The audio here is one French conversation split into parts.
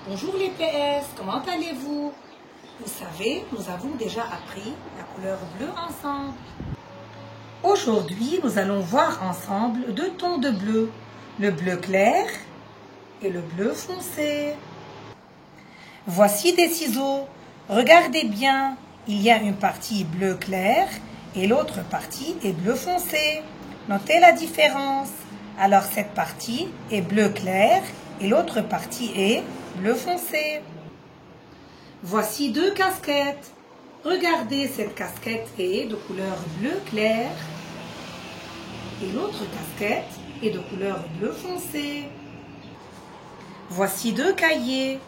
Bonjour les PS, comment allez-vous? Vous savez, nous avons déjà appris la couleur bleue ensemble. Aujourd'hui, nous allons voir ensemble deux tons de bleu, le bleu clair et le bleu foncé. Voici des ciseaux. Regardez bien, il y a une partie bleu clair et l'autre partie est bleu foncé. Notez la différence. Alors cette partie est bleu clair et l'autre partie est bleu foncé. Voici deux casquettes. Regardez, cette casquette est de couleur bleu clair et l'autre casquette est de couleur bleu foncé. Voici deux cahiers.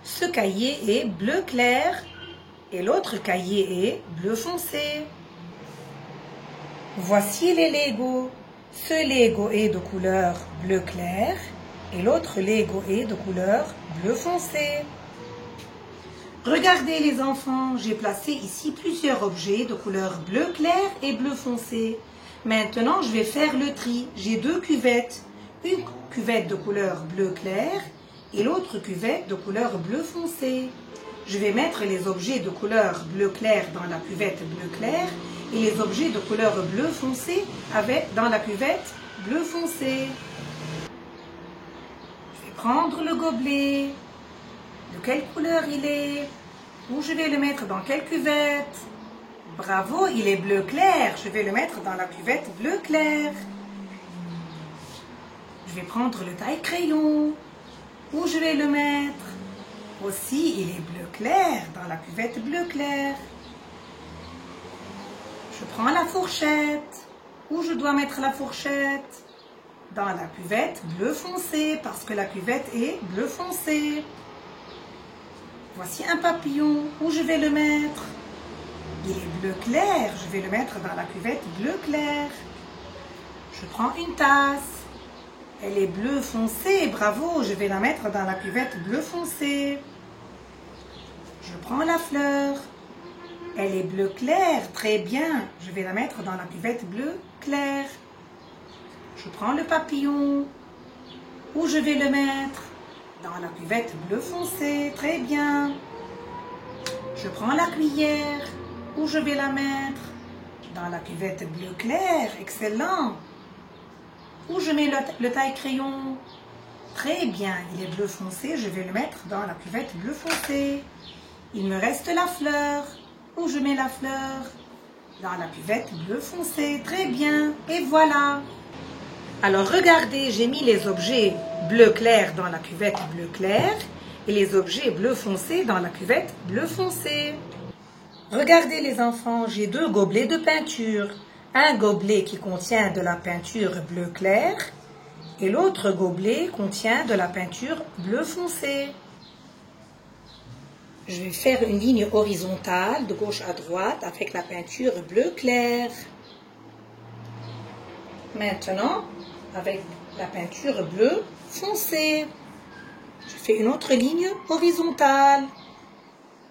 Ce cahier est bleu clair et l'autre cahier est bleu foncé. Voici les Legos. Ce Lego est de couleur bleu clair et l'autre Lego est de couleur bleu foncé. Regardez les enfants, j'ai placé ici plusieurs objets de couleur bleu clair et bleu foncé. Maintenant, je vais faire le tri. J'ai deux cuvettes. Une cuvette de couleur bleu clair et l'autre cuvette de couleur bleu foncé. Je vais mettre les objets de couleur bleu clair dans la cuvette bleu clair et les objets de couleur bleu foncé dans la cuvette bleu foncé. Je vais prendre le gobelet. De quelle couleur il est? Où je vais le mettre dans quelle cuvette? Bravo, il est bleu clair. Je vais le mettre dans la cuvette bleu clair. Je vais prendre le taille-crayon. Où je vais le mettre? Aussi, il est bleu clair dans la cuvette bleu clair. Je prends la fourchette. Où je dois mettre la fourchette? Dans la cuvette bleu foncé, parce que la cuvette est bleu foncé. Voici un papillon. Où je vais le mettre? Il est bleu clair. Je vais le mettre dans la cuvette bleu clair. Je prends une tasse. Elle est bleu foncé. Bravo. Je vais la mettre dans la cuvette bleu foncé. Je prends la fleur. Elle est bleu clair. Très bien. Je vais la mettre dans la cuvette bleu clair. Je prends le papillon. Où je vais le mettre? Dans la cuvette bleu foncé. Très bien. Je prends la cuillère. Où je vais la mettre? Dans la cuvette bleu clair. Excellent. Où je mets le taille-crayon? Très bien. Il est bleu foncé. Je vais le mettre dans la cuvette bleu foncé. Il me reste la fleur. Où je mets la fleur? Dans la cuvette bleu foncé. Très bien. Et voilà. Alors regardez, j'ai mis les objets bleu clair dans la cuvette bleu clair et les objets bleu foncé dans la cuvette bleu foncé. Regardez les enfants, j'ai deux gobelets de peinture. Un gobelet qui contient de la peinture bleu clair et l'autre gobelet contient de la peinture bleu foncé. Je vais faire une ligne horizontale de gauche à droite avec la peinture bleu clair. Maintenant, avec la peinture bleu foncé, je fais une autre ligne horizontale.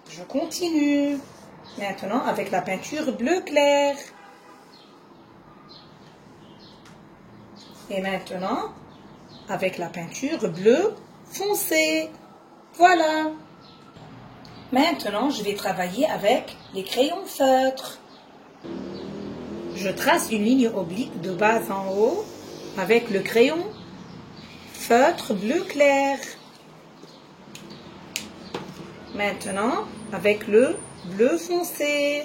Je continue. Maintenant, avec la peinture bleu clair. Et maintenant, avec la peinture bleu foncé. Voilà. Maintenant, je vais travailler avec les crayons feutres. Je trace une ligne oblique de bas en haut avec le crayon feutre bleu clair. Maintenant, avec le bleu foncé.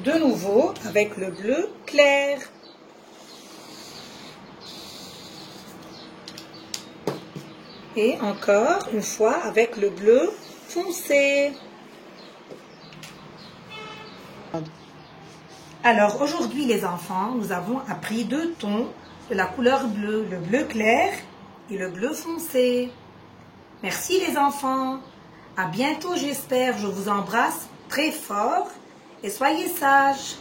De nouveau, avec le bleu clair. Et encore une fois avec le bleu foncé. Alors aujourd'hui les enfants, nous avons appris deux tons de la couleur bleue, le bleu clair et le bleu foncé. Merci les enfants. À bientôt j'espère. Je vous embrasse très fort et soyez sages.